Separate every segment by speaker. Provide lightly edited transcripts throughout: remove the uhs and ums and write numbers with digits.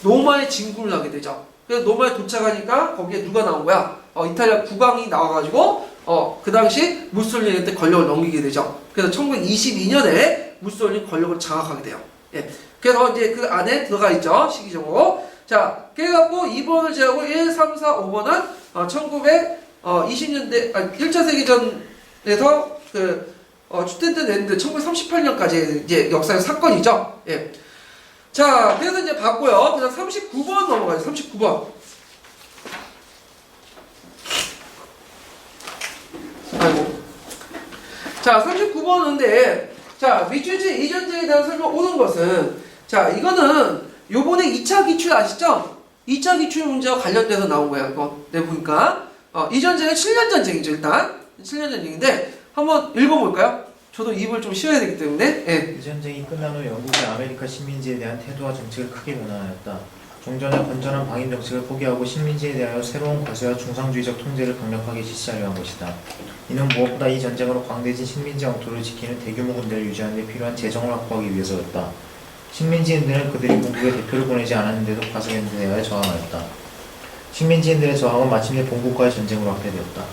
Speaker 1: 로마에 진군을 하게 되죠. 그래서 로마에 도착하니까 거기에 누가 나온 거야? 이탈리아 국왕이 나와가지고 그 당시 무솔리니한테 권력을 넘기게 되죠. 그래서 1922년에 무솔리니 권력을 장악하게 돼요. 예. 그래서 이제 그 안에 들어가 있죠. 시기적으로. 자, 그래갖고 2번을 제하고 1, 3, 4, 5번은 1920년대, 1차 세계전에서 주텐트 랜드 1938년까지 이제 역사의 사건이죠. 예. 자, 그래서 이제 봤고요. 그다음 39번 넘어가죠. 39번. 아이고. 자, 39번인데, 자, 미주지 이전쟁에 대한 설명 오는 것은, 자, 이거는 요번에 2차 기출 아시죠? 2차 기출 문제와 관련돼서 나온 거예요. 이거. 네, 보니까. 이 전쟁은 7년 전쟁이죠, 일단. 7년 전쟁인데, 한번 읽어볼까요? 저도 입을 좀 쉬어야 되기 때문에. 예.
Speaker 2: 이 전쟁이 끝난 후 영국이 아메리카 식민지에 대한 태도와 정책을 크게 원하였다. 종전의 건전한 방임 정책을 포기하고 식민지에 대하여 새로운 과세와 중상주의적 통제를 강력하게 실시하려 한 것이다. 이는 무엇보다 이 전쟁으로 광대진 식민지 영토를 지키는 대규모 군대를 유지하는 데 필요한 재정을 확보하기 위해서였다. 식민지인들은 그들이 본국에 대표를 보내지 않았는데도 과세에 대하여 저항하였다. 식민지인들의 저항은 마침내 본국과의 전쟁으로 확대되었다.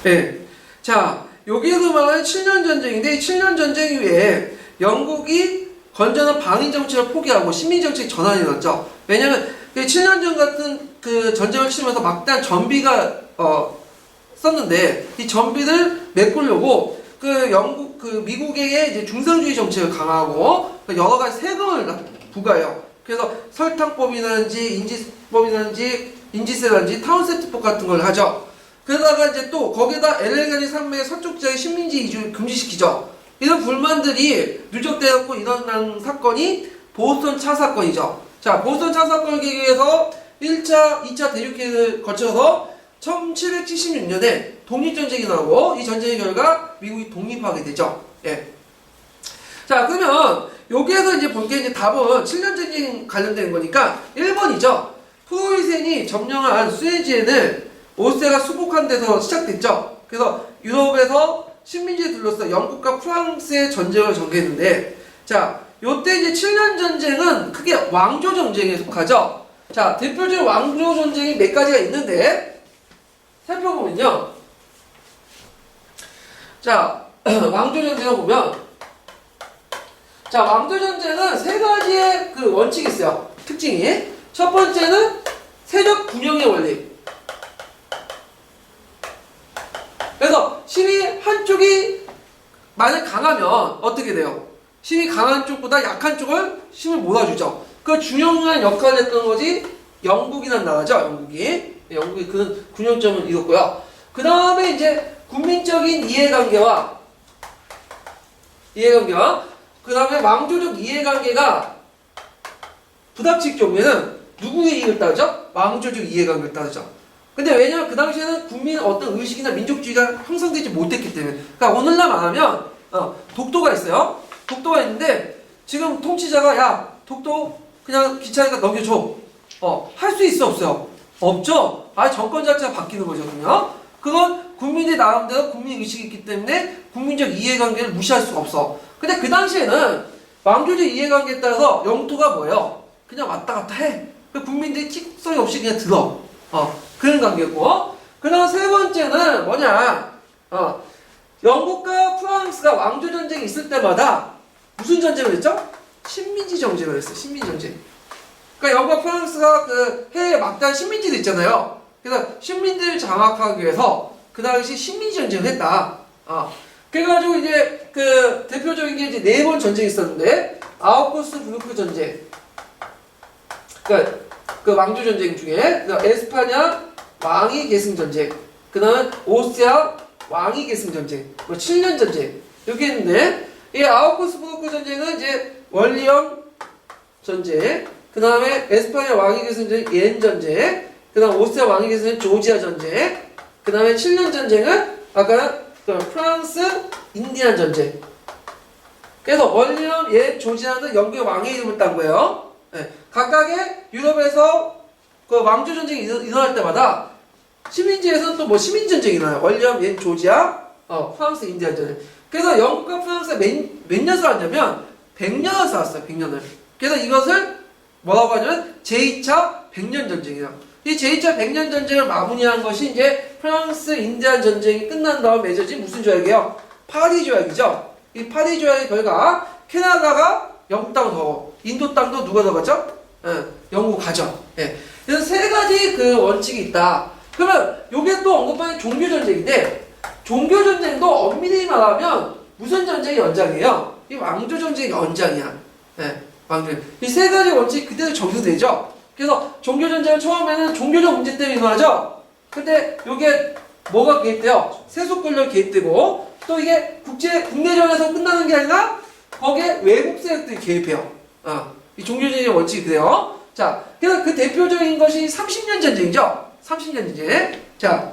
Speaker 1: 예. 자, 여기에서 말하는 7년 전쟁인데, 이 7년 전쟁 이후에 영국이 건전한 방위 정책을 포기하고 식민 정책 전환이 일어났죠. 왜냐면 7년 전 같은 그 전쟁을 치르면서 막대한 전비가 썼는데, 이 전비를 메꾸려고 미국의 이제 중상주의 정책을 강화하고 여러 가지 세금을 부과해요. 그래서 설탕법이라든지 인지세라든지 타운세트법 같은 걸 하죠. 그러다가 이제 또 거기다 LA가니 산맥의 서쪽 지역의 식민지 이주를 금지시키죠. 이런 불만들이 누적되었고 일어난 사건이 보스턴 차 사건이죠. 자, 보스턴 차 사건을 계기해서 1차, 2차 대륙기를 거쳐서 1776년에 독립전쟁이 나오고, 이 전쟁의 결과 미국이 독립하게 되죠. 예. 자, 그러면 여기에서 이제 볼 게 이제 답은 7년 전쟁 관련된 거니까 1번이죠. 프로이센이 점령한 수에즈에는 오스트리아가 수복한 데서 시작됐죠. 그래서 유럽에서 식민지에 둘러싸 영국과 프랑스의 전쟁을 전개했는데, 자, 요때 이제 7년 전쟁은 크게 왕조 전쟁에 속하죠. 자, 대표적인 왕조 전쟁이 몇 가지가 있는데, 살펴보면요. 자, 왕조 전쟁을 보면, 자, 왕조 전쟁은 세 가지의 그 원칙이 있어요. 특징이. 첫 번째는 세력 분영의 원리. 그래서 힘이 한쪽이 만약 강하면 어떻게 돼요? 힘이 강한 쪽보다 약한 쪽을 힘을 몰아주죠. 그 중요한 역할을 했던 것이 영국이라는 나라죠. 영국이 그 균형점을 이뤘고요. 그 다음에 이제 국민적인 이해관계와 그 다음에 왕조적 이해관계가 부닥칠 경우에는 누구의 이익을 따르죠? 왕조적 이해관계를 따르죠. 근데 왜냐면 그 당시에는 국민 어떤 의식이나 민족주의가 형성되지 못했기 때문에. 그러니까 오늘날 말하면 독도가 있어요. 독도가 있는데 지금 통치자가 야 독도 그냥 귀찮으니까 넘겨줘. 할 수 있어 없어요? 없죠. 정권 자체가 바뀌는 거죠. 그러면 그건 국민의 나름대로 국민 의식이 있기 때문에 국민적 이해관계를 무시할 수가 없어. 근데 그 당시에는 왕조적 이해관계에 따라서 영토가 뭐예요? 그냥 왔다 갔다 해. 국민들이 tik성이 없이 그냥 들어. 그런 관계고. 그 다음 세 번째는 뭐냐? 영국과 프랑스가 왕조 전쟁이 있을 때마다 무슨 전쟁을 했죠? 식민지 전쟁을 했어요. 식민지 전쟁. 그러니까 영국과 프랑스가 그 해외에 막대한 식민지도 있잖아요. 그래서 식민지를 장악하기 위해서 그 당시 식민지 전쟁을 했다. 그래가지고 이제 그 대표적인 게 이제 4번 전쟁이 있었는데, 아우구스부르크 전쟁. 그러니까 그 왕조 전쟁 중에 에스파냐 왕위 계승 전쟁, 그 다음에 오스트리아 왕위 계승 전쟁, 7년 전쟁 이렇게 있는데, 이 아우구스부르크 전쟁은 이제 월리엄 전쟁, 그 다음에 에스파냐 왕위 계승 전쟁 옌 전쟁, 그 다음 오스트리아 왕위 계승 전쟁 조지아 전쟁, 그 다음에 7년 전쟁은 아까 프랑스 인디안 전쟁. 그래서 월리엄 옌 조지아는 영국의 왕의 이름을 딴 거예요. 네. 각각의 유럽에서 그 왕조 전쟁이 일어날 때마다 식민지에서는 또 식민 전쟁이 일어나요. 월리엄 옌 조지아, 프랑스 인디안 전쟁. 그래서 영국과 프랑스가 몇 년을 싸웠냐면 100년을 싸웠어요. 100년을. 그래서 이것을 뭐라고 하냐면 제2차 백년 전쟁이야. 이 제2차 백년 전쟁을 마무리한 것이 이제 프랑스 인디안 전쟁이 끝난 다음 맺어진 무슨 조약이에요? 파리 조약이죠. 이 파리 조약의 결과 캐나다가 영국 땅을 더, 인도 땅도 누가 더 가죠? 영국 가죠. 예. 그래서 세 가지 그 원칙이 있다. 그러면 요게 또 언급하는 종교 전쟁인데 종교 전쟁도 엄밀히 말하면 무슨 전쟁의 연장이에요? 이 왕조 전쟁의 연장이야. 예. 왕조. 이 세 가지 원칙이 그대로 적용되죠. 그래서 종교 전쟁은 처음에는 종교적 문제 때문에 일어나죠. 근데 요게 뭐가 개입돼요? 세속 권력 개입되고 또 이게 국내전에서 끝나는 게 아니라 거기에 외국 세력들이 개입해요. 이 종교전쟁의 원칙이 그래요. 자, 그래서 그 대표적인 것이 30년 전쟁이죠. 30년 전쟁. 자,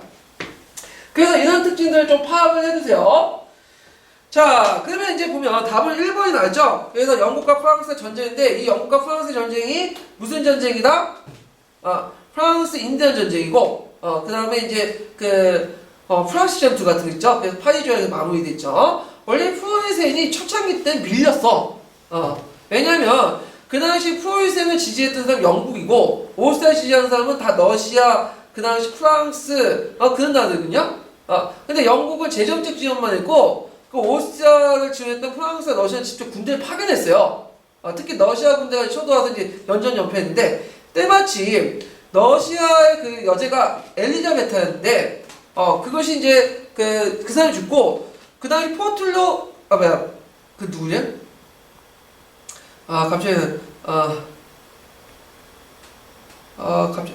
Speaker 1: 그래서 이런 특징들을 좀 파악을 해두세요. 자, 그러면 이제 보면 답은 1번이 나왔죠. 그래서 영국과 프랑스의 전쟁인데 이 영국과 프랑스의 전쟁이 무슨 전쟁이다? 프랑스 인디안 전쟁이고, 그 다음에 이제 프랑스 전투 같은 거 있죠. 그래서 파리 조약이 마무리됐죠. 원래 프로이센이 초창기 때 밀렸어. 왜냐면 그 당시 프로이센을 지지했던 사람은 영국이고 오스트리아 지지하는 사람은 다 러시아, 그 당시 프랑스 그런 나라들거든요. 근데 영국은 재정적 지원만 했고 그 오스트리아를 지원했던 프랑스와 러시아는 직접 군대를 파견했어요. 특히 러시아 군대가 쳐들어와서 이제 연전연패했는데 때마침 러시아의 그 여제가 엘리자베타였는데 그것이 이제 그 사람이 죽고 그 다음에 포틀로 그 누구냐? 갑자기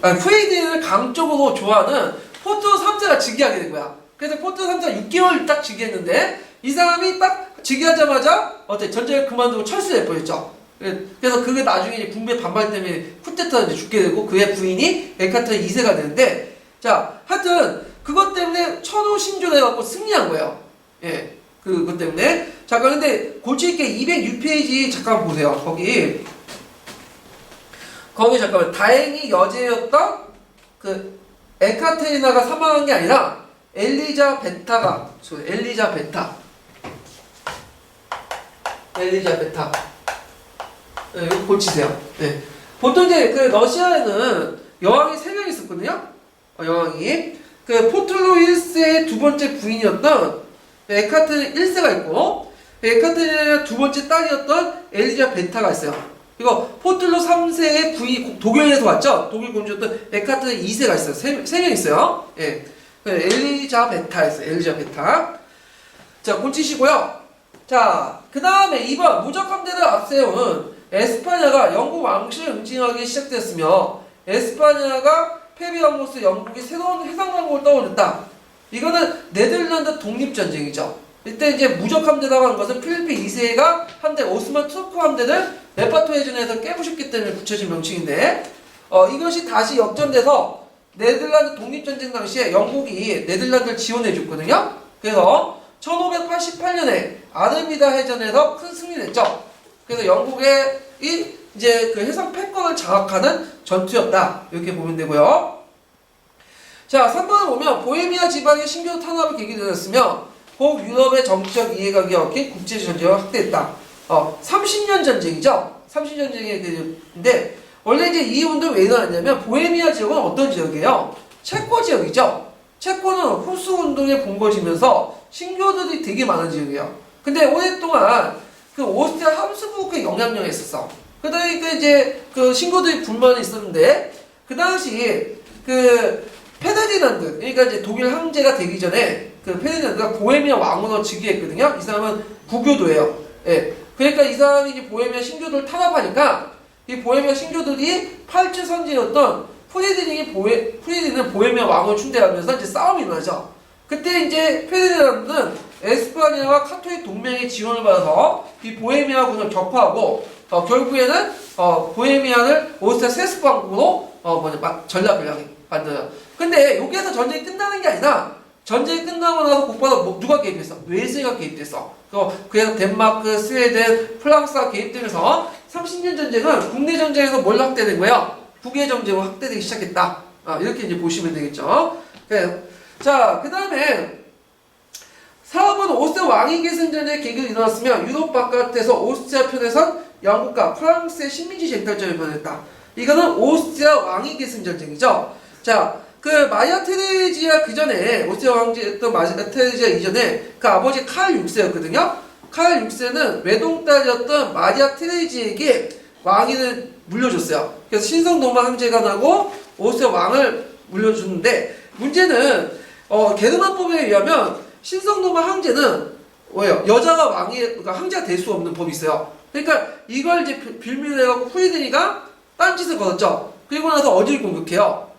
Speaker 1: 프레이든을 강적으로 좋아하는 포트로 3세가 즉위하게 된 거야. 그래서 포트로 3세가 6개월 딱 즉위했는데 이 사람이 딱 즉위하자마자 전쟁을 그만두고 철수해 버렸죠. 그래서 그게 나중에 이제 군부의 반발 때문에 쿠데타로 이제 죽게 되고 그의 부인이 에카테르 2세가 되는데 자, 하여튼 그것 때문에 천호 신조해갖고 승리한 거예요. 예, 그것 때문에. 자, 그런데 골치 있게 206페이지 잠깐 보세요. 거기 잠깐만. 다행히 여제였던 그 에카테리나가 사망한 게 아니라 엘리자베타. 네, 이거 고치세요. 네. 보통 이제 그 러시아에는 여왕이 3명 있었거든요. 여왕이. 그 포틀로 1세의 두 번째 부인이었던 에카테르 1세가 있고 에카테르 두 번째 딸이었던 엘리자베타가 있어요. 그리고 포틀로 3세의 부인, 독일에서 왔죠? 독일 공주였던 에카테르 2세가 있어요. 3명 있어요. 예. 엘리자베타였어요. 엘리자베타. 자, 고치시고요. 자, 그 다음에 2번 무적 함대를 앞세운 에스파냐가 영국 왕실을 응징하기 시작됐으며 에스파냐가 패배함으로써 영국이 새로운 해상 왕국을 떠올렸다. 이거는 네덜란드 독립전쟁이죠. 이때 이제 무적 함대라고 하는 것은 필리프 2세가 함대 오스만 투르크 함대를 레파토해전에서 깨부셨기 때문에 붙여진 명칭인데 이것이 다시 역전돼서 네덜란드 독립전쟁 당시에 영국이 네덜란드를 지원해줬거든요. 그래서 1588년에 아르미다 해전에서 큰 승리를 했죠. 그래서 영국의 이제 그 해상 패권을 장악하는 전투였다. 이렇게 보면 되고요. 자, 3번을 보면 보헤미아 지방의 신교 탄압을 계기로 되었으며 북유럽의 정치적 이해관계에 얽힌 국제전쟁을 확대했다. 30년 전쟁이죠. 30년 전쟁의 근데 원래 이제 이 운동이 왜 일어났냐면 보헤미아 지역은 어떤 지역이에요? 체코 지역이죠. 체코는 흡수 운동에 본거지면서 신교들이 되게 많은 지역이에요. 근데 오랫동안 그 오스트리아 함스부르크의 영향력이 있었어. 그러니까 이제 그 신교들이 불만이 있었는데 그 당시 그 페르디난드, 그러니까 이제 독일 황제가 되기 전에 그 페르디난드가 보헤미아 왕으로 즉위했거든요. 이 사람은 부교도예요. 예. 그러니까 이 사람이 이제 보헤미아 신교들을 탄압하니까 이 보헤미아 신교들이 팔찌 선지였던 프리드리는 보헤미아 왕을 충대하면서 이제 싸움이 일어나죠. 그때 이제 페르디난드는 에스파냐와 카톨릭 동맹의 지원을 받아서 이 보헤미아군을 격파하고 결국에는 보헤미아를 오스트리아 세습 왕국으로 전략을 만들어요. 근데 여기에서 전쟁이 끝나는 게 아니라 전쟁이 끝나고 나서 곧바로 누가 개입했어? 외세가 개입됐어. 그래서 덴마크, 스웨덴, 프랑스가 개입되면서 30년 전쟁은 국내 전쟁에서 뭘 확대된 거예요? 국외 전쟁으로 확대되기 시작했다. 이렇게 이제 보시면 되겠죠. 자, 그 다음에 4번 오스트리아 왕위 계승전의 계기로 일어났으며 유럽 바깥에서 오스트리아 편에선 영국과 프랑스의 식민지 쟁탈전에 변했다. 이거는 오스트리아 왕위 계승 전쟁이죠. 자, 그 마리아 테레지아 그 전에 오스트리아 왕제였던 마리아 테레지아 이전에 그 아버지 칼 6세였거든요. 칼 6세는 외동딸이었던 마리아 테레지에게 왕위를 물려줬어요. 그래서 신성노마 황제가 나고 오스트리아 왕을 물려주는데 문제는 게르만법에 의하면 신성노마 황제는 뭐예요? 여자가 그러니까 황제가 될 수 없는 법이 있어요. 그러니까 이걸 이제 빌미를 해갖고 후이드니가 딴짓을 걸었죠. 그리고 나서 어디를 공격해요?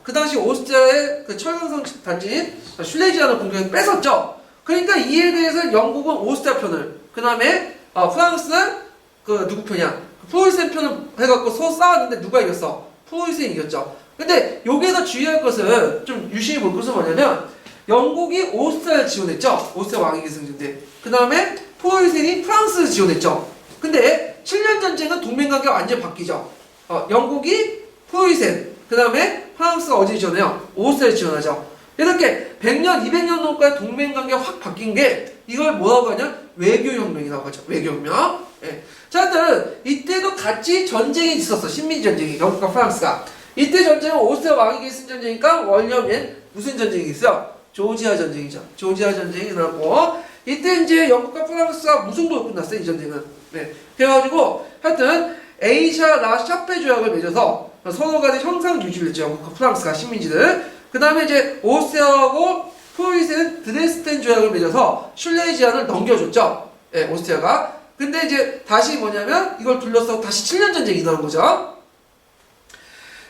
Speaker 1: 그 당시 오스트리아의 그 철강성 단지인 슐레지안을 공격해서 뺏었죠. 그러니까 이에 대해서 영국은 오스트리아 편을, 그 다음에 프랑스는 그 누구 편이야? 프로이센 편을 해갖고 싸웠는데 누가 이겼어? 프로이센이 이겼죠. 근데 여기에서 주의할 것은, 좀 유심히 볼 것은 뭐냐면 영국이 오스트리아를 지원했죠. 오스트리아 왕위 계승전인데 그 다음에 프로이센이 프랑스를 지원했죠. 근데 7년 전쟁은 동맹관계가 완전히 바뀌죠. 영국이 프로이센, 그 다음에 프랑스가 어디 지원해요? 오스트리아를 지원하죠. 이렇게 100년, 200년 동안까지 동맹관계가 확 바뀐 게 이걸 뭐라고 하냐? 외교혁명이라고 하죠. 외교혁명. 예. 자, 하여튼 이때도 같이 전쟁이 있었어. 식민지 전쟁이. 영국과 프랑스가. 이때 전쟁은 오스트리아 왕위 계승 전쟁이니까 원래는 무슨 전쟁이 있어요? 조지아 전쟁이죠. 조지아 전쟁이 나고 이때 이제 영국과 프랑스가 무승부로 끝났어요. 이 전쟁은. 네. 그래가지고 하여튼 에이샤 라 샤페 조약을 맺어서 서로 간에 형상 유지를 했죠. 영국과 프랑스가 식민지들. 그 다음에 이제 오스트리아하고 프로이센은 드레스덴 조약을 맺어서 슐레지안을 넘겨줬죠. 예, 오스트리아가. 근데 이제 다시 뭐냐면 이걸 둘러싸고 다시 7년 전쟁이 일어난 거죠.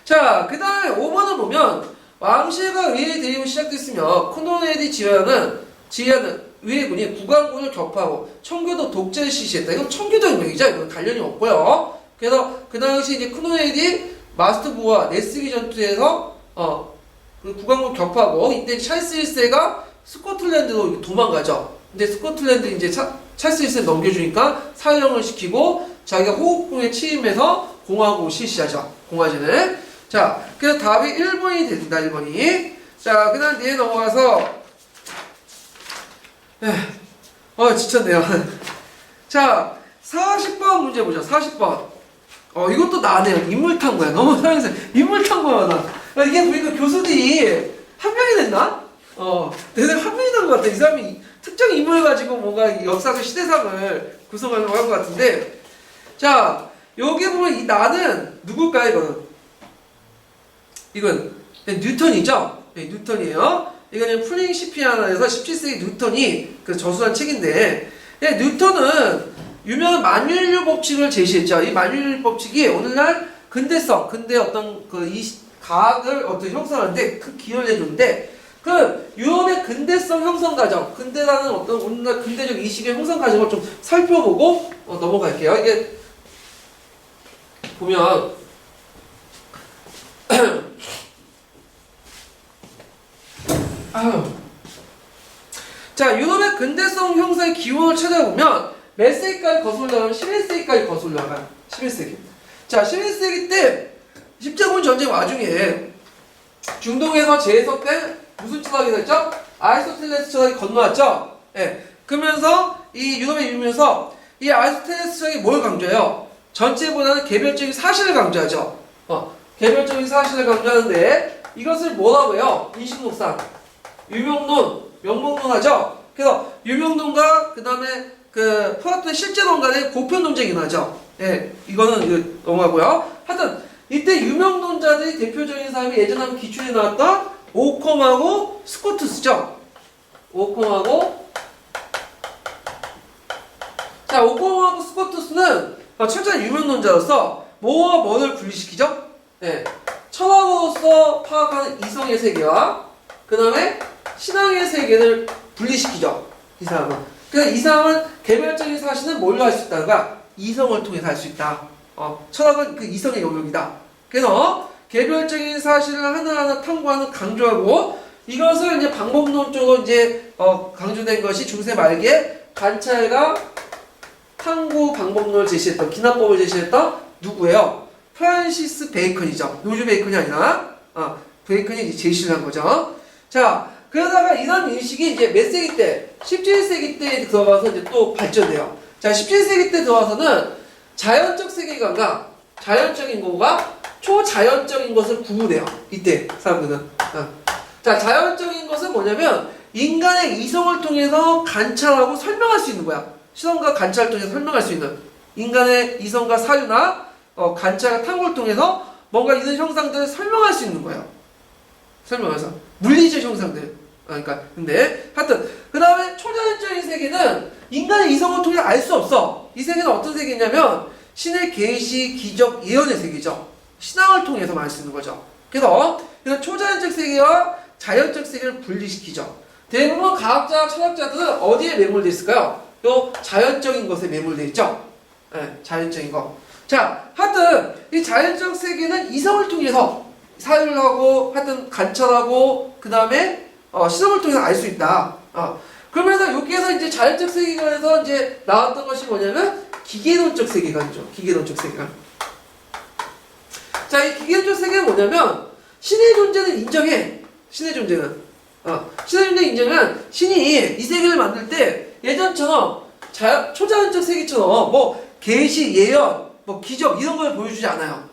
Speaker 1: 자, 그 다음에 5번을 보면 왕실과 의회 대립이 시작됐으며 코노네디 지휘하는 의회군이 국왕군을 격파하고 청교도 독재를 실시했다. 이건 청교도 혁명이죠. 이건 관련이 없고요. 그래서 그 당시 이제 코노네디 마스트부와 네스기 전투에서 그 국왕군 격파하고 이때 찰스 1세가 스코틀랜드로 도망가죠. 근데 스코틀랜드 이제 찰스 1세 넘겨주니까 사형을 시키고 자기가 호국궁에 취임해서 공화국을 실시하죠. 공화제를. 자, 그래서 답이 1번이 됩니다. 1번이. 자, 그 다음 뒤에 넘어가서 지쳤네요. 자, 40번 문제 보죠. 40번. 이것도 나네요. 인물탐구야. 너무 사용해서 인물탐구야. 나. 이게 보니까 교수들이 한 명이 됐나? 대단히 한 명이 된 것 같아. 이 사람이 특정 인물 가지고 뭔가 역사적 시대상을 구성하려고 할 것 같은데. 자, 여기 보면 이 나는 누굴까요, 이건 뉴턴이죠? 네, 뉴턴이에요. 이거는 프린시피아나에서 17세기 뉴턴이 그 저술한 책인데, 뉴턴은 유명한 만유인류 법칙을 제시했죠. 이 만유인류 법칙이 오늘날 근대의 어떤 과학을 형성하는데 큰 기여를 해주는데, 그 유럽의 근대성 형성 과정, 근대라는 어떤 오늘날 근대적 이식의 형성 과정을 좀 살펴보고 넘어갈게요. 이게 보면 자, 유럽의 근대성 형성의 기원을 찾아보면 몇 세기까지 거슬러가면 11세기까지 거슬러가요. 11세기. 자, 11세기 때 십자군 전쟁 와중에 중동에서 제해석 때 무슨 철학이 됐죠? 아리스토텔레스 철학이 건너왔죠? 예. 그러면서 이 유럽에 이르면서 이 아리스토텔레스 철학이 뭘 강조해요? 전체보다는 개별적인 사실을 강조하죠. 개별적인 사실을 강조하는데 이것을 뭐라고 해요? 인식록상. 유명론, 명목론하죠? 그래서 유명론과 그 다음에 그 플라톤의 실제론 간의 보편 논쟁이 나죠? 예. 이거는 넘어가고요. 하여튼 이때 유명론자들이 대표적인 사람이 예전에 한번 기출에 나왔던 오컴하고 스코투스죠. 오컴하고 스코투스는 철저한 유명론자로서 뭐와 뭐를 분리시키죠? 네. 철학으로서 파악하는 이성의 세계와 그 다음에 신앙의 세계를 분리시키죠. 이 사람은. 그래서 이 사람은 개별적인 사실은 뭘로 할 수 있다가 이성을 통해서 할 수 있다. 철학은 그 이성의 영역이다. 그래서 개별적인 사실을 하나하나 탐구하는 강조하고 이것을 이제 방법론적으로 이제 강조된 것이 중세 말기에 관찰과 탐구 방법론을 제시했던 기납법을 제시했던 누구예요? 프란시스 베이컨이죠. 로즈 베이컨이 아니라 베이컨이 이제 제시를 한 거죠. 자, 그러다가 이런 인식이 이제 몇 세기 때? 17세기 때 들어가서 이제 또 발전돼요. 자, 17세기 때 들어와서는 자연적 세계관과 자연적인 거가 초자연적인 것을 구분해요. 이때 사람들은. 자, 자연적인 것은 뭐냐면 인간의 이성을 통해서 관찰하고 설명할 수 있는 거야. 시선과 관찰을 통해서 설명할 수 있는 인간의 이성과 사유나 관찰과 탐구를 통해서 뭔가 이런 형상들을 설명할 수 있는 거예요. 설명해서 물리적 형상들. 그러니까 근데 하여튼 그 다음에 초자연적인 세계는 인간의 이성을 통해 알 수 없어. 이 세계는 어떤 세계냐면 신의 계시, 기적, 예언의 세계죠. 신앙을 통해서만 알 수 있는 거죠. 그래서 초자연적 세계와 자연적 세계를 분리시키죠. 대부분 과학자, 철학자들은 어디에 매몰되어 있을까요? 요 자연적인 것에 매몰되어 있죠. 네, 자연적인 거. 자, 하여튼 이 자연적 세계는 이성을 통해서 사유를 하고 하여튼 관찰하고 그 다음에 시선을 통해서 알 수 있다. 그러면서 여기에서 이제 자연적 세계관에서 이제 나왔던 것이 뭐냐면 기계론적 세계관이죠. 기계론적 세계관. 자, 이 기계론적 세계는 뭐냐면 신의 존재는 인정해. 신의 존재는. 신의 존재 인정은 신이 이 세계를 만들 때 예전처럼 초자연적 세계처럼 뭐 계시, 예언, 뭐 기적 이런 걸 보여주지 않아요.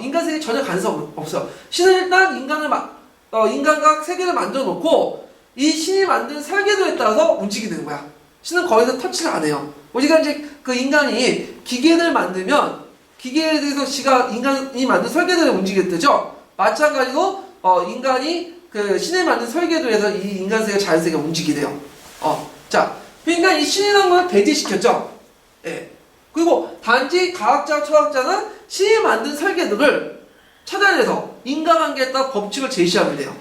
Speaker 1: 인간 세계 전혀 가능성 없어. 신은 일단 인간과 세계를 만들어 놓고 이 신이 만든 설계도에 따라서 움직이는 거야. 신은 거기서 터치를 안 해요. 우리가 이제 그 인간이 기계를 만들면 기계에 대해서 인간이 만든 설계도에 움직였대죠. 마찬가지로 인간이 그 신이 만든 설계도에서 이 인간 세계, 자연 세계가 움직이대요. 자, 그러니까 이 신이라는 걸 배제시켰죠. 예. 그리고 단지 과학자, 철학자는 신이 만든 설계도를 찾아내서 인간관계에 따라 법칙을 제시하면 돼요.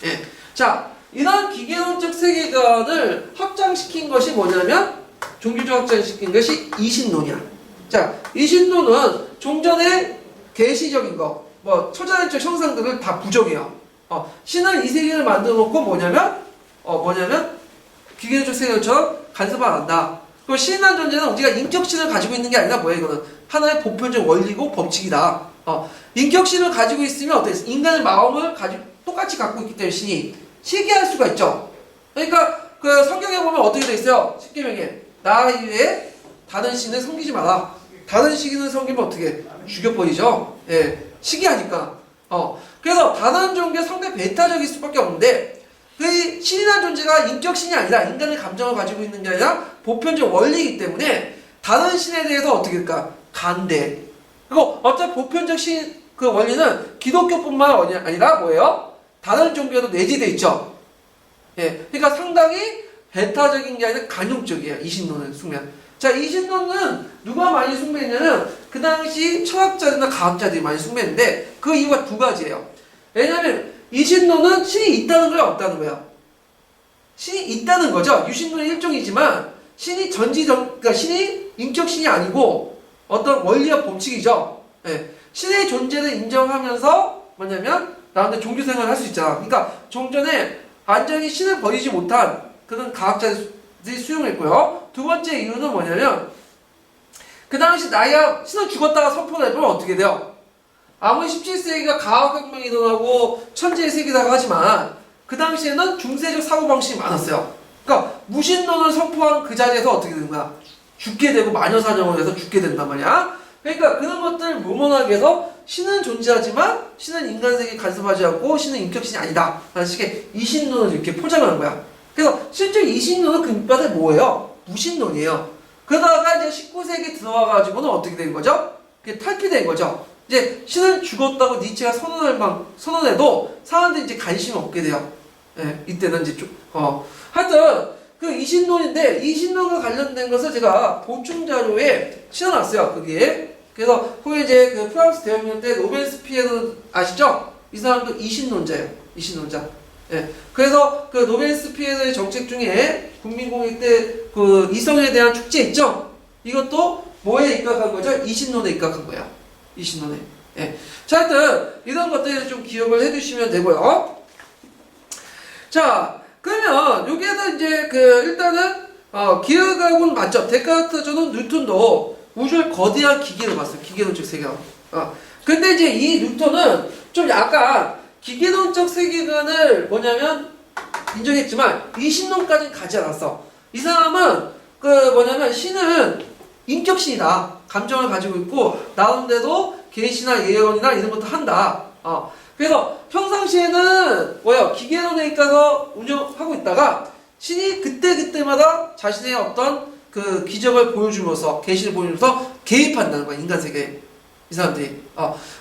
Speaker 1: 예. 자, 이런 기계론적 세계관을 확장시킨 것이 뭐냐면 종교적 확장시킨 것이 이신론이야. 자, 이신론은 종전의 계시적인 거, 뭐 초자연적 형상들을 다 부정해요. 신은 이 세계를 만들어 놓고 뭐냐면 기계론적 세계처럼 간섭을 안 한다. 그리고 신이라는 존재는 우리가 인격신을 가지고 있는 게 아니라 뭐야 이거는 하나의 보편적 원리고 법칙이다. 인격신을 가지고 있으면 어때? 인간의 마음을 똑같이 갖고 있기 때문에 신이 시기할 수가 있죠. 그러니까 그 성경에 보면 어떻게 돼 있어요? 십계명에 나 이외에 다른 신을 섬기지 마라. 다른 신을 섬기면 어떻게 죽여버리죠. 예, 시기하니까. 그래서 다른 종교의 상대 배타적일 수밖에 없는데 그 신이라는 존재가 인격신이 아니라 인간의 감정을 가지고 있는 게 아니라 보편적 원리이기 때문에 다른 신에 대해서 어떻게 될까? 간대. 그리고 어차피 보편적 그 원리는 기독교뿐만 아니라 뭐예요? 다른 종교에도 내재되어 있죠. 예, 그러니까 상당히 배타적인 게 아니라 간용적이에요. 이신론은 숙면. 자, 이신론은 누가 많이 숭배했냐면 그 당시 철학자들이나 과학자들이 많이 숭배했는데 그 이유가 두 가지예요. 왜냐하면 이신론은 신이 있다는 거야, 없다는 거야? 신이 있다는 거죠. 유신론의 일종이지만 신이 그러니까 신이 인격신이 아니고 어떤 원리와 법칙이죠. 예. 신의 존재를 인정하면서 뭐냐면 나한테 종교생활을 할 수 있잖아. 그러니까 종전에 완전히 신을 버리지 못한 그런 과학자들이 수용했고요. 두 번째 이유는 뭐냐면 그 당시 신은 죽었다가 선포를 해보면 어떻게 돼요? 아무리 17세기가 과학혁명이 일어나고 천재의 세계라고 하지만 그 당시에는 중세적 사고방식이 많았어요. 그러니까 무신론을 선포한 그 자리에서 어떻게 되는 거야? 죽게 되고 마녀사냥을 해서 죽게 된단 말이야. 그러니까 그런 것들을 무모하게 해서 신은 존재하지만 신은 인간 세계에 간섭하지 않고 신은 인격신이 아니다 라는 식의 이신론을 이렇게 포장하는 거야. 그래서 실제 이신론은 그 밑바닥에 뭐예요? 무신론이에요. 그러다가 이제 19세기 들어와가지고는 어떻게 된 거죠? 그게 탈피된 거죠. 이제 신은 죽었다고 니체가 선언해도 사람들이 이제 관심이 없게 돼요. 예, 이때는 이제 하여튼 그 이신론인데 이신론과 관련된 것을 제가 보충 자료에 실어놨어요. 거기에. 그래서 후에 이제 그 프랑스 대혁명 때 로벤스피에르 아시죠? 이 사람도 이신론자예요. 이신론자. 예. 그래서 그 로벤스피에르의 정책 중에 국민공익 때 그 이성에 대한 축제 있죠? 이것도 뭐에 입각한 거죠? 이신론에 입각한 거예요. 이신론에. 예. 자, 하여튼 이런 것들을 좀 기억을 해두시면 되고요. 자, 그러면 여기에서 이제 일단은 기억하고는 맞죠. 데카르트저는 뉴턴도 우주를 거대한 기계로 봤어요. 기계론적 세계관. 근데 이제 이 뉴턴은 좀 약간 기계론적 세계관을 뭐냐면 인정했지만 이신론까지는 가지 않았어. 이 사람은 뭐냐면 신은 인격신이다. 감정을 가지고 있고 나름대로 계시나 예언이나 이런 것도 한다. 그래서 평상시에는 뭐야 기계론에 있어서 운영하고 있다가 신이 그때마다 자신의 어떤 그 기적을 보여주면서 계시를 보여주면서 개입한다는 거야 인간 세계에 이 사람들이.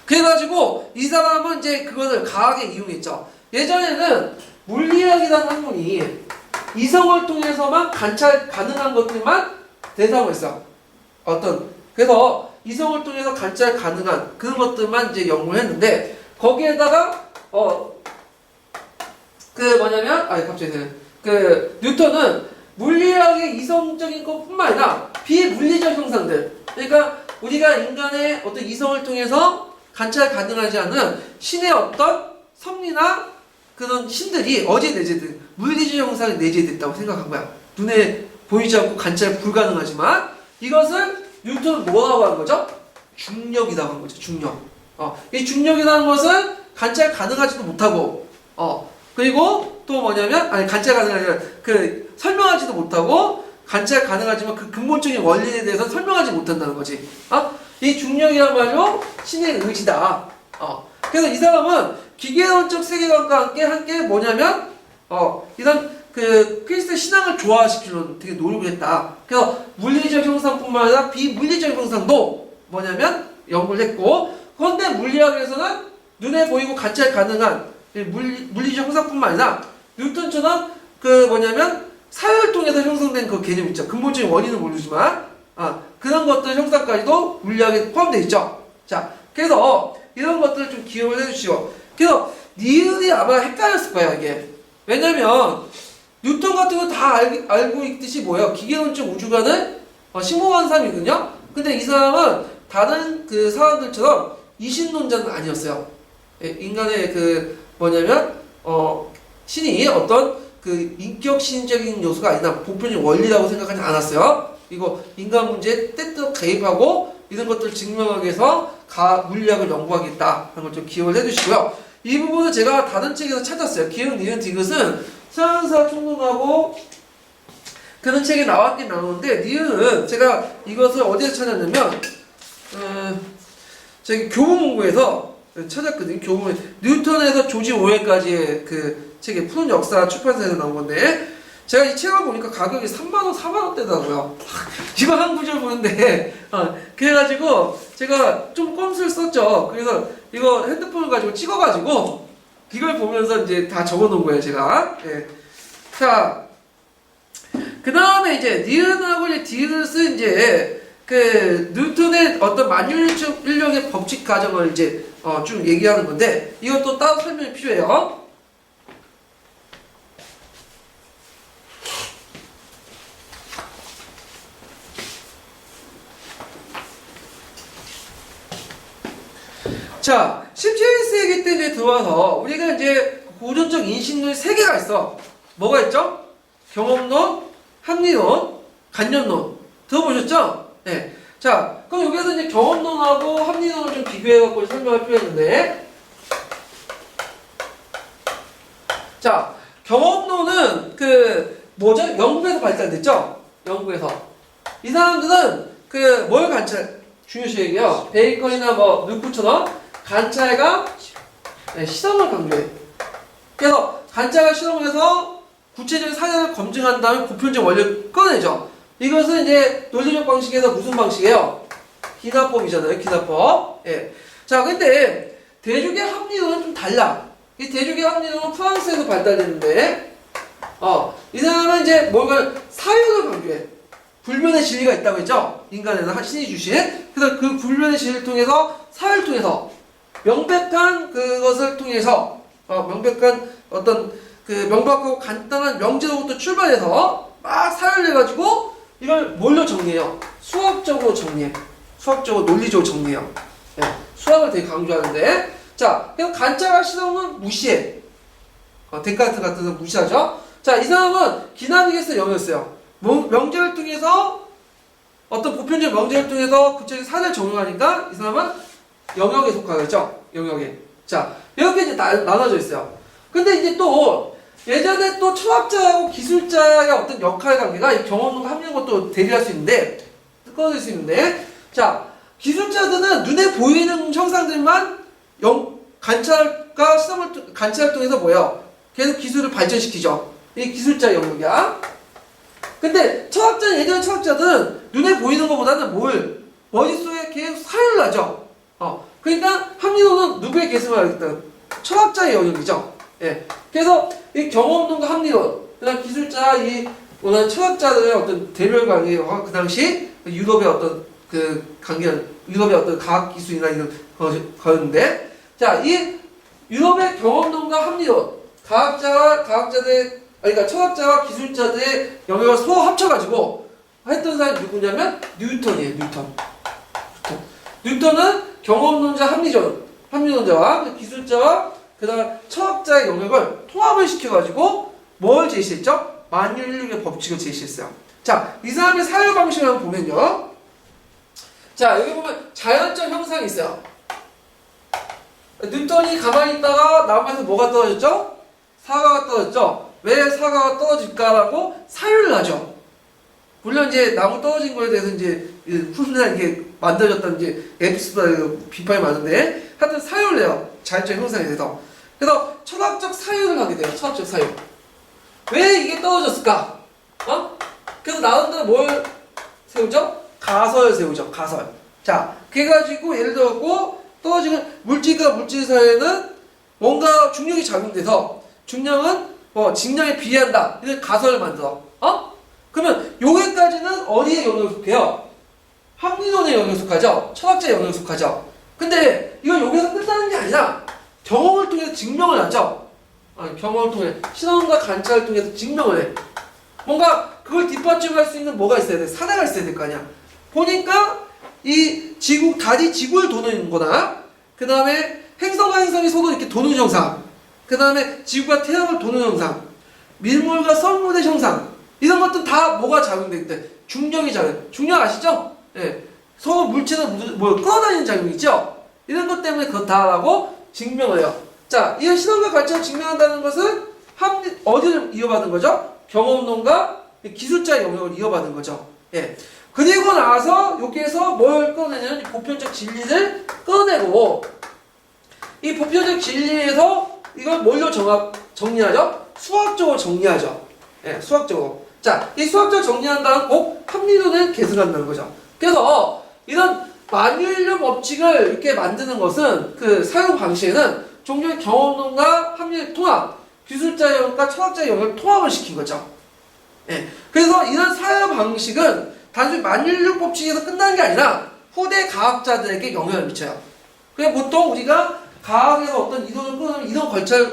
Speaker 1: 그래가지고 이 사람은 이제 그것을 강하게 이용했죠. 예전에는 물리학이라는 학문이 이성을 통해서만 관찰 가능한 것들만 대상으로 했어. 그래서 이성을 통해서 관찰 가능한 그런 것들만 이제 연구를 했는데 거기에다가 뉴턴은 물리학의 이성적인 것뿐만 아니라 비물리적 형상들, 그러니까 우리가 인간의 어떤 이성을 통해서 관찰 가능하지 않은 신의 어떤 섭리나 그런 신들이 어디에 내재된 물리적 형상에 내재됐다고 생각한 거야. 눈에 보이지 않고 관찰 불가능하지만 이것을 뉴턴은 뭐라고 하는 거죠? 중력이라고 하는 거죠. 중력. 이 중력이라는 것은 관찰 가능하지도 못하고 그리고 또 뭐냐면 관찰 가능하지 설명하지도 못하고 관찰 가능하지만 그 근본적인 원리에 대해서 설명하지 못한다는 거지. 이 중력이야말로 신의 의지다. 그래서 이 사람은 기계론적 세계관과 함께 뭐냐면 이런 그 그리스도의 신앙을 조화시키려는 되게 노력을 했다. 그래서 물리적 형상뿐만 아니라 비물리적 형상도 뭐냐면 연구를 했고, 그런데 물리학에서는 눈에 보이고 관찰 가능한 물리적 형상뿐만 아니라 뉴턴처럼 그 뭐냐면 사회를 통해서 형성된 그 개념 있죠. 근본적인 원인은 모르지만 그런 것들 형상까지도 물리학에 포함되어 있죠. 자, 그래서 이런 것들을 좀 기억을 해주시고, 그래서 니은이 아마 헷갈렸을 거야 이게. 왜냐면 뉴턴 같은 거 다 알고 있듯이 뭐예요? 기계론적 우주관을 심오한 사람이거든요. 근데 이 사람은 다른 그 사람들처럼 이신론자는 아니었어요. 인간의 그 뭐냐면 신이 어떤 그 인격신적인 요소가 아니라 보편적 원리라고 생각하지 않았어요. 이거 인간 문제에 때때로 개입하고 이런 것들을 증명하기 위해서 물리학을 연구하겠다 하는 걸 좀 기억을 해두시고요. 이 부분은 제가 다른 책에서 찾았어요. 기억, 니은, 디귿은 서양사 총론하고 그런 책이 나왔긴 나오는데, 니은은 제가 이것을 어디서 찾았냐면 저기 교보문고에서 찾았거든요. 교보문 뉴턴에서 조지 오웰까지의 그 책이 푸른 역사 출판사에서 나온 건데, 제가 이 책을 보니까 가격이 3만원, 4만원대더라고요. 이거 한 구절 보는데, 그래가지고 제가 좀 꼼수를 썼죠. 그래서 이거 핸드폰을 가지고 찍어가지고 이걸 보면서 이제 다 적어놓은 거예요, 제가. 예. 자, 그 다음에 이제 니은하고 이제 디귿은 이제 그 뉴턴의 어떤 만유인력 인력의 법칙 과정을 이제 좀 얘기하는 건데, 이것도 따로 설명이 필요해요. 자, 17세기 때 이제 들어와서 우리가 이제 고전적 인식론이 3개가 있어. 뭐가 있죠? 경험론, 합리론, 관념론. 들어보셨죠? 네. 자, 그럼 여기서 이제 경험론하고 합리론을 좀 비교해갖고 설명할 필요가 있는데, 자, 경험론은 영국에서 발달됐죠? 영국에서. 이 사람들은 뭘 관찰, 중요시 얘기해요. 베이컨이나 루크처럼 관찰과 실험을 강조해. 그래서 관찰과 실험을 해서 구체적인 사례를 검증한 다음에 보편적 원리를 꺼내죠. 이것은 이제 논리적 방식에서 무슨 방식이에요? 기나법이잖아요. 기나법. 예. 자, 근데 대륙의 합리론은 좀 달라. 이 대륙의 합리론은 프랑스에서 발달됐는데, 이 사람은 이제 뭔가 사유를 강조해. 불변의 진리가 있다고 했죠? 인간에는 신이 주신. 그래서 그 불변의 진리를 통해서, 사유를 통해서, 명백한 그것을 통해서, 명백한 어떤 명백하고 간단한 명제로부터 출발해서 막 사유를 내가지고 이걸 뭘로 정리해요? 수학적으로 정리해. 수학적으로, 논리적으로 정리해요. 네. 수학을 되게 강조하는데, 자, 그럼 관찰과 실험은 무시해. 데카르트 같은 거 무시하죠? 자, 이 사람은 기나미게스 영역이었어요. 명제를 통해서 어떤 보편적 명제를 통해서 구체적인 사례를 적용하니까 이 사람은 영역에 속하겠죠. 영역에. 자, 이렇게 이제 나눠져 있어요. 근데 이제 또 예전에 또 철학자하고 기술자의 어떤 역할 관계가 이 경험론과 합리론 것도 대리할 수 있는데, 끊어질 수 있는데, 자, 기술자들은 눈에 보이는 형상들만 관찰을 통해서 뭐예요? 계속 기술을 발전시키죠. 이게 기술자 영역이야. 근데 예전 철학자들은 눈에 보이는 것보다는 머릿속에 계속 사유를 하죠. 그러니까 합리론은 누구의 계승을 하겠다? 철학자의 영역이죠. 예. 그래서 이 경험론과 합리론, 그다음 기술자, 오늘 철학자들의 어떤 대별 관계와 그 당시 유럽의 어떤 그 관계는 유럽의 어떤 과학 기술이나 이런 거였는데, 자, 이 유럽의 경험론과 합리론, 그러니까 철학자와 기술자들의 영역을 서로 합쳐가지고 했던 사람이 누구냐면 뉴턴이에요. 뉴턴은 경험론자, 합리론자와 기술자와 그다음 철학자의 영역을 통합을 시켜가지고 뭘 제시했죠? 만유인력의 법칙을 제시했어요. 자, 이 사람의 사유 방식을 한번 보면요. 자, 여기 보면 자연적 형상이 있어요. 뉴턴이 가만히 있다가 나무에서 뭐가 떨어졌죠? 사과가 떨어졌죠? 왜 사과가 떨어질까라고 사유를 하죠. 물론 이제 나무 떨어진 거에 대해서 이제 훈훈하게 만들어졌다는 이제 에피소드 비판이 많은데, 하여튼 사유를 해요. 자연적 형상에 대해서. 그래서 철학적 사유를 하게 돼요. 철학적 사유. 왜 이게 떨어졌을까? 그래서 나름대로 뭘 세우죠? 가설을 세우죠. 가설. 자, 그래가지고 예를 들어서 떨어지는 물질과 물질 사이에는 뭔가 중력이 작용돼서 중력은 질량에 비례한다. 이런 가설을 만들어. 그러면 여기까지는 어디에 영역에 속해요? 합리론의 영역에 속하죠. 철학자의 영역에 속하죠. 근데 이건 여기서 끝나는 게 아니라 경험을 통해서 증명을 하죠. 경험을 통해 실험과 관찰을 통해서 증명을 해. 뭔가 그걸 뒷받침할 수 있는 뭐가 있어야 돼? 사례가 있어야 될 거 아니야. 보니까 이 달이 지구를 도는 거나, 그 다음에 행성과 행성이 서로 이렇게 도는 형상, 그 다음에 지구가 태양을 도는 형상, 밀물과 썰물의 형상, 이런 것들 다 뭐가 작용되기 때문에 중력이 작용. 중력 아시죠? 예. 서로 물체는 끌어다니는 작용이 있죠? 이런 것 때문에 그렇다라고 증명을 해요. 자, 이 실험과 관찰을 증명한다는 것은 어디를 이어받은 거죠? 경험론과 기술자의 영역을 이어받은 거죠. 예. 그리고 나서 여기에서 뭘 끌어내냐면 보편적 진리를 끌어내고, 이 보편적 진리에서 이걸 뭘로 정리하죠? 수학적으로 정리하죠. 예, 수학적으로. 자, 이 수학적으로 정리한다는 꼭 합리론을 계승한다는 거죠. 그래서 이런 만유인력 법칙을 이렇게 만드는 것은 그 사용 방식에는 종류의 경험론과 합리의 통합, 기술자 영역과 철학자 영역을 통합을 시킨 거죠. 예. 그래서 이런 사용 방식은 단순히 만유인력 법칙에서 끝나는 게 아니라 후대 과학자들에게 영향을 미쳐요. 그냥 보통 우리가 과학에서 어떤 이론을 끊으면 이론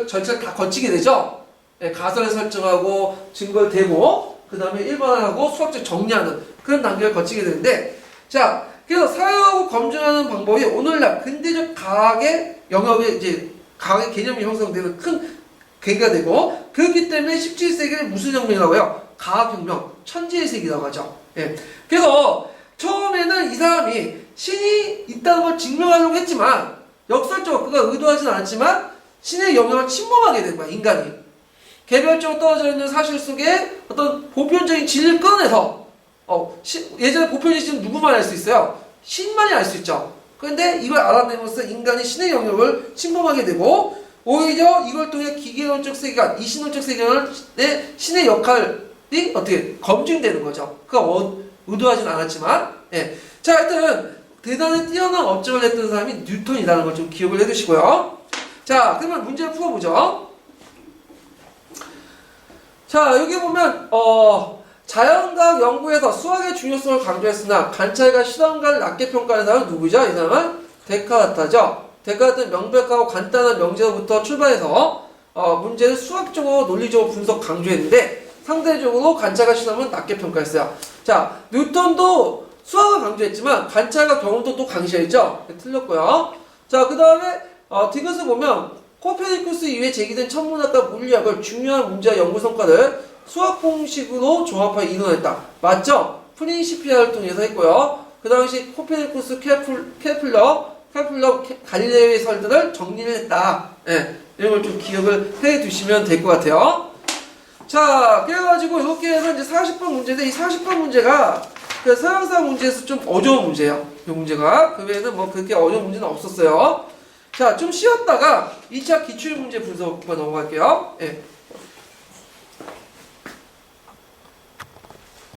Speaker 1: 절차를 다 거치게 되죠. 예, 가설을 설정하고 증거를 대고 그 다음에 일반화하고 수학적 정리하는 그런 단계를 거치게 되는데, 자, 그래서 사용하고 검증하는 방법이 오늘날 근대적 과학의 영역에 이제 과학의 개념이 형성되는 큰 계기가 되고, 그렇기 때문에 17세기를 무슨 혁명이라고 해요? 과학혁명, 천지의 세기라고 하죠. 예. 그래서 처음에는 이 사람이 신이 있다는 걸 증명하려고 했지만, 역설적으로 그가 의도하지는 않았지만 신의 영역을 침범하게 된 거야, 인간이. 개별적으로 떨어져 있는 사실 속에 어떤 보편적인 진리를 꺼내서, 예전에 보편적인 진리는 누구만 알 수 있어요? 신만이 알 수 있죠. 그런데 이걸 알아내면서 인간이 신의 영역을 침범하게 되고, 오히려 이걸 통해 기계론적 세계관, 이신론적 세계관의 신의 역할이 어떻게 검증되는 거죠. 그가 의도하진 않았지만, 예. 자, 하여튼 대단히 뛰어난 업적을 했던 사람이 뉴턴이라는 걸 좀 기억을 해두시고요. 자, 그러면 문제를 풀어보죠. 자, 여기 보면 자연과학 연구에서 수학의 중요성을 강조했으나 관찰과 실험가를 낮게 평가하는 사람은 누구죠? 이 사람은 데카르트죠. 데카르트는 명백하고 간단한 명제로부터 출발해서 문제를 수학적으로 논리적으로 분석 강조했는데, 상대적으로 관찰과 실험은 낮게 평가했어요. 자, 뉴턴도 수학을 강조했지만 관찰과 경험도 또 강조했죠. 틀렸고요. 자, 그 다음에 디귿을 보면 코페르니쿠스 이후에 제기된 천문학과 물리학을 중요한 문제와 연구 성과를 수학 공식으로 조합하여 이론했다. 맞죠? 프린시피아를 통해서 했고요. 그 당시 코페르니쿠스, 케플러, 갈릴레오의 설들을 정리를 했다. 예, 이런 걸 좀 기억을 해 두시면 될 것 같아요. 자, 그래가지고 이렇게 해서 이제 40번 문제인데, 이 40번 문제가 그 서양사 문제에서 좀 어려운 문제예요. 이 문제가. 그 외에는 뭐 그렇게 어려운 문제는 없었어요. 자, 좀 쉬었다가 2차 기출문제 분석과 넘어갈게요. 예.